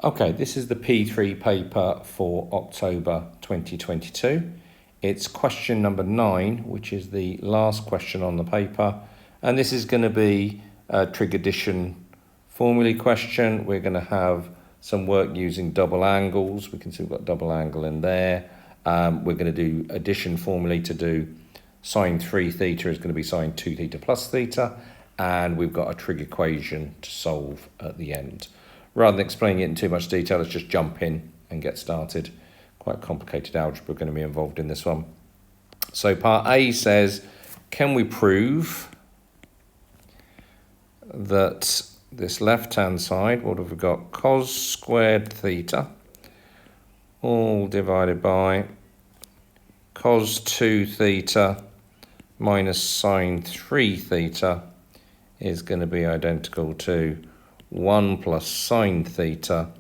Okay, this is the P3 paper for October 2022. It's question number 9, which is the last question on the paper. And this is going to be a trig addition formulae question. We're going to have some work using double angles. We can see we've got double angle in there. We're going to do addition formulae to do sine 3 theta is going to be sine 2 theta plus theta. And we've got a trig equation to solve at the end. Rather than explaining it in too much detail, let's just jump in and get started. Quite complicated algebra going to be involved in this one. So part A says, can we prove that this left-hand side, what have we got? Cos squared theta, all divided by cos 2 theta minus sine 3 theta is going to be identical to 1 plus sine theta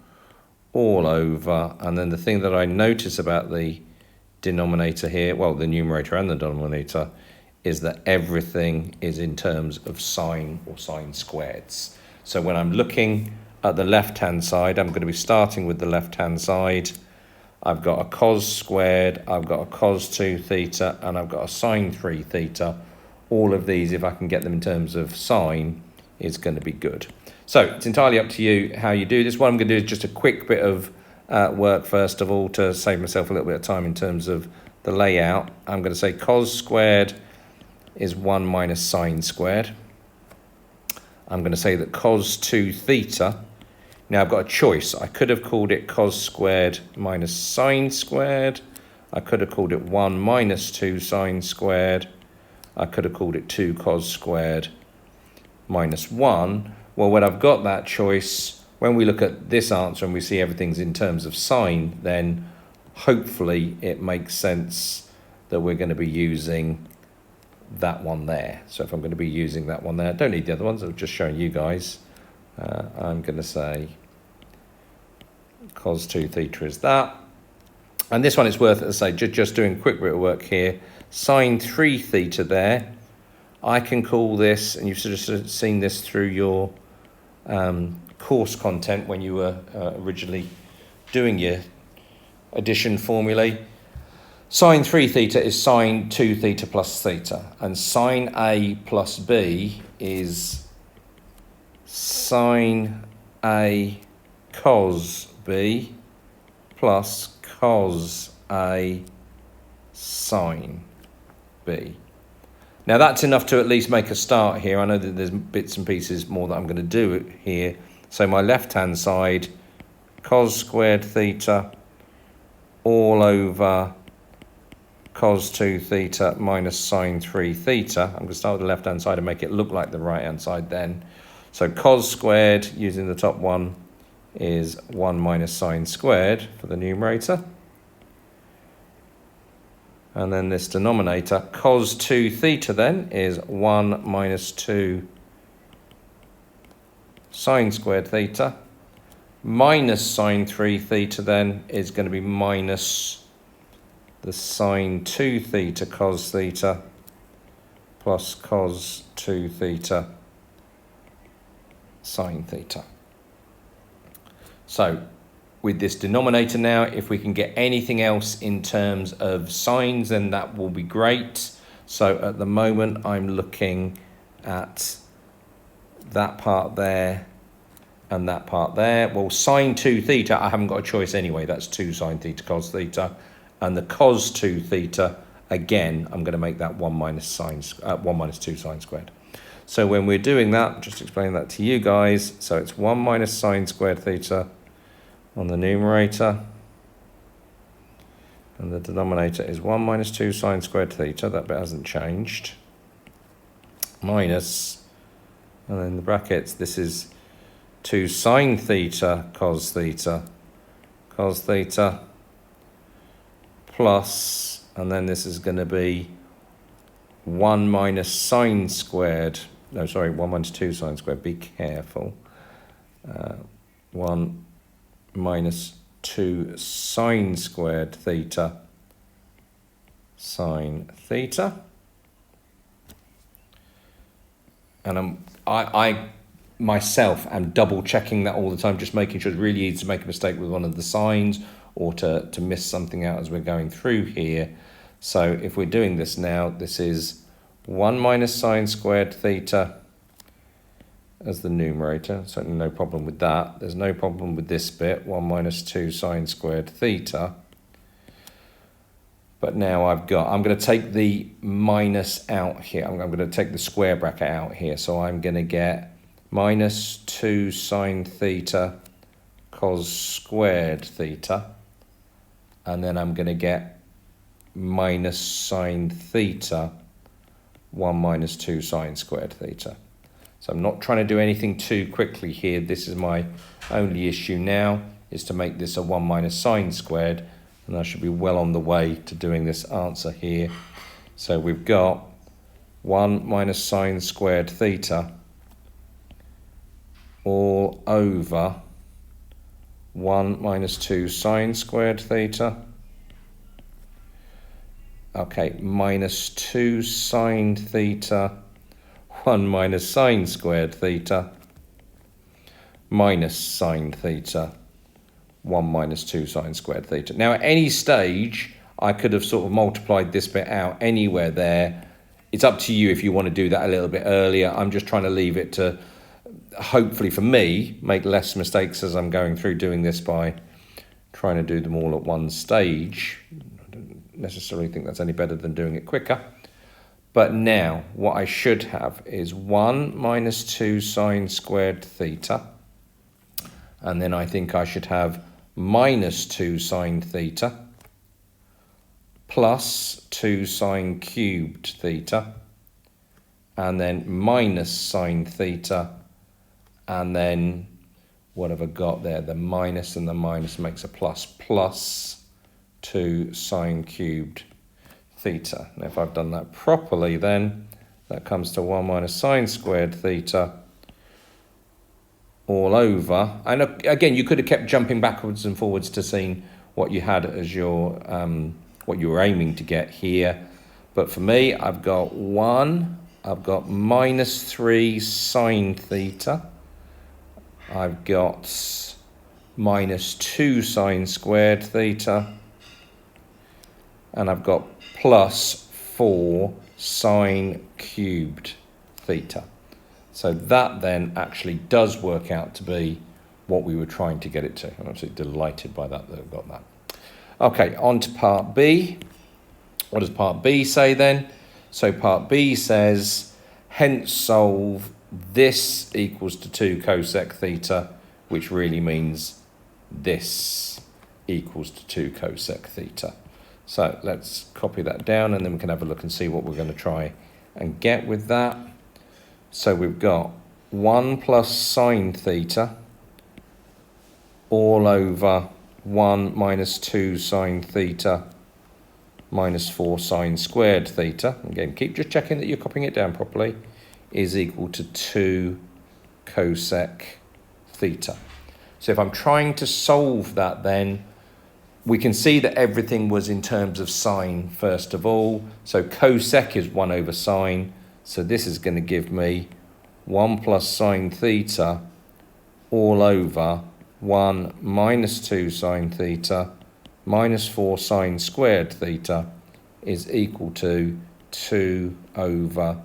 all over, and then the thing that I notice about the denominator here, well, the numerator and the denominator, is that everything is in terms of sine or sine squareds. So when I'm looking at the left-hand side, I'm going to be starting with the left-hand side. I've got a cos squared, I've got a cos 2 theta, and I've got a sine 3 theta. All of these, if I can get them in terms of sine, is going to be good. So it's entirely up to you how you do this. What I'm going to do is just a quick bit of work first of all to save myself a little bit of time in terms of the layout. I'm going to say cos squared is 1 minus sine squared. I'm going to say that cos 2 theta. Now I've got a choice. I could have called it cos squared minus sine squared. I could have called it 1 minus 2 sine squared. I could have called it 2 cos squared minus 1. Well, when I've got that choice, when we look at this answer and we see everything's in terms of sine, then hopefully it makes sense that we're going to be using that one there. So if I'm going to be using that one there, I don't need the other ones, I'm just showing you guys. I'm going to say cos 2 theta is that. And this one is worth, as I say, just doing a quick bit of work here. Sine 3 theta there. I can call this, and you've sort of seen this through your course content when you were originally doing your addition formulae. Sine 3 theta is sine 2 theta plus theta, and sine A plus B is sine A cos B plus cos A sine B. Now that's enough to at least make a start here. I know that there's bits and pieces more that I'm going to do here. So my left-hand side, cos squared theta all over cos 2 theta minus sine 3 theta. I'm going to start with the left-hand side and make it look like the right-hand side then. So cos squared, using the top one, is 1 minus sine squared for the numerator. And then this denominator, cos 2 theta then, is 1 minus 2 sine squared theta. Minus sine 3 theta then is going to be minus the sine 2 theta cos theta plus cos 2 theta sine theta. So with this denominator now, if we can get anything else in terms of sines, then that will be great. So at the moment, I'm looking at that part there and that part there. Well, sine 2 theta, I haven't got a choice anyway. That's 2 sine theta cos theta. And the cos 2 theta, again, I'm going to make that 1 minus 2 sine squared. So when we're doing that, just explain that to you guys. So it's 1 minus sine squared theta on the numerator, and the denominator is 1 minus 2 sine squared theta, that bit hasn't changed, minus, and then the brackets, this is 2 sine theta cos theta, plus, and then this is going to be 1 minus sine squared, no, sorry, 1 minus 2 sine squared, be careful, 1 minus 2 sine squared theta sine theta. And I myself am double checking that all the time, just making sure it's really easy to make a mistake with one of the signs or to miss something out as we're going through here. So if we're doing this now, this is 1 minus sine squared theta as the numerator. Certainly no problem with that. There's no problem with this bit, 1 minus 2 sine squared theta. But now I'm going to take the minus out here. I'm going to take the square bracket out here. So I'm going to get minus 2 sine theta cos squared theta. And then I'm going to get minus sine theta 1 minus 2 sine squared theta. So I'm not trying to do anything too quickly here. This is my only issue now, is to make this a 1 minus sine squared. And I should be well on the way to doing this answer here. So we've got 1 minus sine squared theta all over 1 minus 2 sine squared theta. Okay, minus 2 sine theta, 1 minus sine squared theta, minus sine theta, 1 minus 2 sine squared theta. Now, at any stage, I could have sort of multiplied this bit out anywhere there. It's up to you if you want to do that a little bit earlier. I'm just trying to leave it to, hopefully for me, make less mistakes as I'm going through doing this by trying to do them all at one stage. I don't necessarily think that's any better than doing it quicker. But now, what I should have is 1 minus 2 sine squared theta. And then I think I should have minus 2 sine theta plus 2 sine cubed theta, and then minus sine theta, and then what have I got there? The minus and the minus makes a plus, plus 2 sine cubed theta. And if I've done that properly, then that comes to 1 minus sine squared theta all over. And again, you could have kept jumping backwards and forwards to see what you had as your what you were aiming to get here. But for me, I've got minus 3 sine theta. I've got minus 2 sine squared theta. And I've got plus 4 sine cubed theta. So that then actually does work out to be what we were trying to get it to. I'm absolutely delighted by that I've got that. Okay, on to part B. What does part B say then? So part B says, hence solve this equals to 2 cosec theta, which really means this equals to 2 cosec theta. So let's copy that down and then we can have a look and see what we're going to try and get with that. So we've got 1 plus sine theta all over 1 minus 2 sine theta minus 4 sine squared theta. Again, keep just checking that you're copying it down properly, is equal to 2 cosec theta. So if I'm trying to solve that then, we can see that everything was in terms of sine first of all. So cosec is 1 over sine. So this is going to give me 1 plus sine theta all over 1 minus 2 sine theta minus 4 sine squared theta is equal to 2 over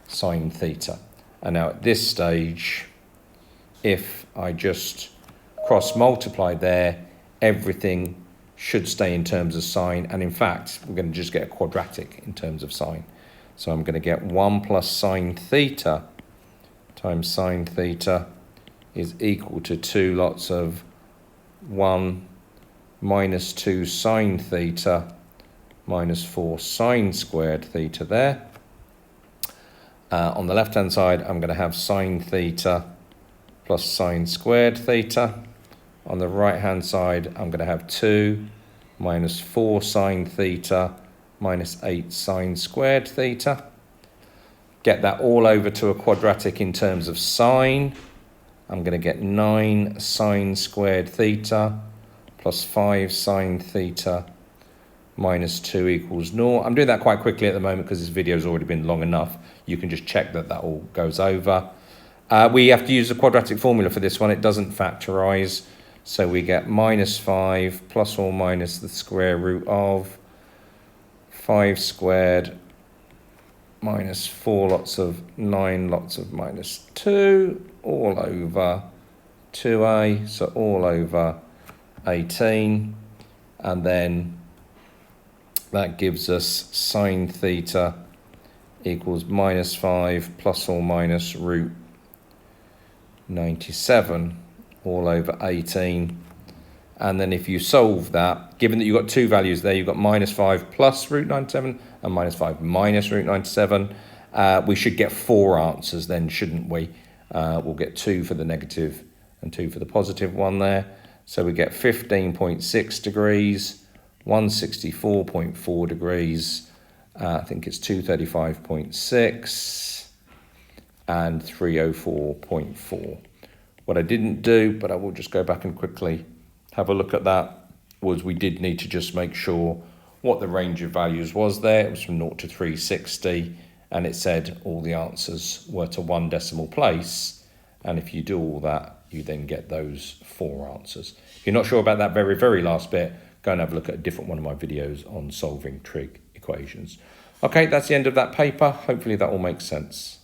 sine theta. And now at this stage, if I just cross multiply there, everything should stay in terms of sine. And in fact, we're going to just get a quadratic in terms of sine. So I'm going to get 1 plus sine theta times sine theta is equal to 2 lots of 1 minus 2 sine theta minus 4 sine squared theta there. On the left-hand side, I'm going to have sine theta plus sine squared theta. On the right-hand side, I'm going to have 2 minus 4 sine theta minus 8 sine squared theta. Get that all over to a quadratic in terms of sine. I'm going to get 9 sine squared theta plus 5 sine theta minus 2 equals 0. I'm doing that quite quickly at the moment because this video has already been long enough. You can just check that that all goes over. We have to use the quadratic formula for this one. It doesn't factorise. So we get -5 plus or minus the square root of 5 squared minus 4 lots of 9 lots of -2 all over 2a, so all over 18, and then that gives us sine theta equals -5 plus or minus root 97 all over 18. And then if you solve that, given that you've got two values there, you've got -5 plus root 97 and -5 minus root 97, we should get 4 answers then, shouldn't we? We'll get 2 for the negative and 2 for the positive one there. So we get 15.6 degrees, 164.4 degrees, I think it's 235.6, and 304.4. What I didn't do, but I will just go back and quickly have a look at that, was we did need to just make sure what the range of values was there. It was from 0 to 360, and it said all the answers were to 1 decimal place. And if you do all that, you then get those 4 answers. If you're not sure about that very, very last bit, go and have a look at a different one of my videos on solving trig equations. Okay, that's the end of that paper. Hopefully that all makes sense.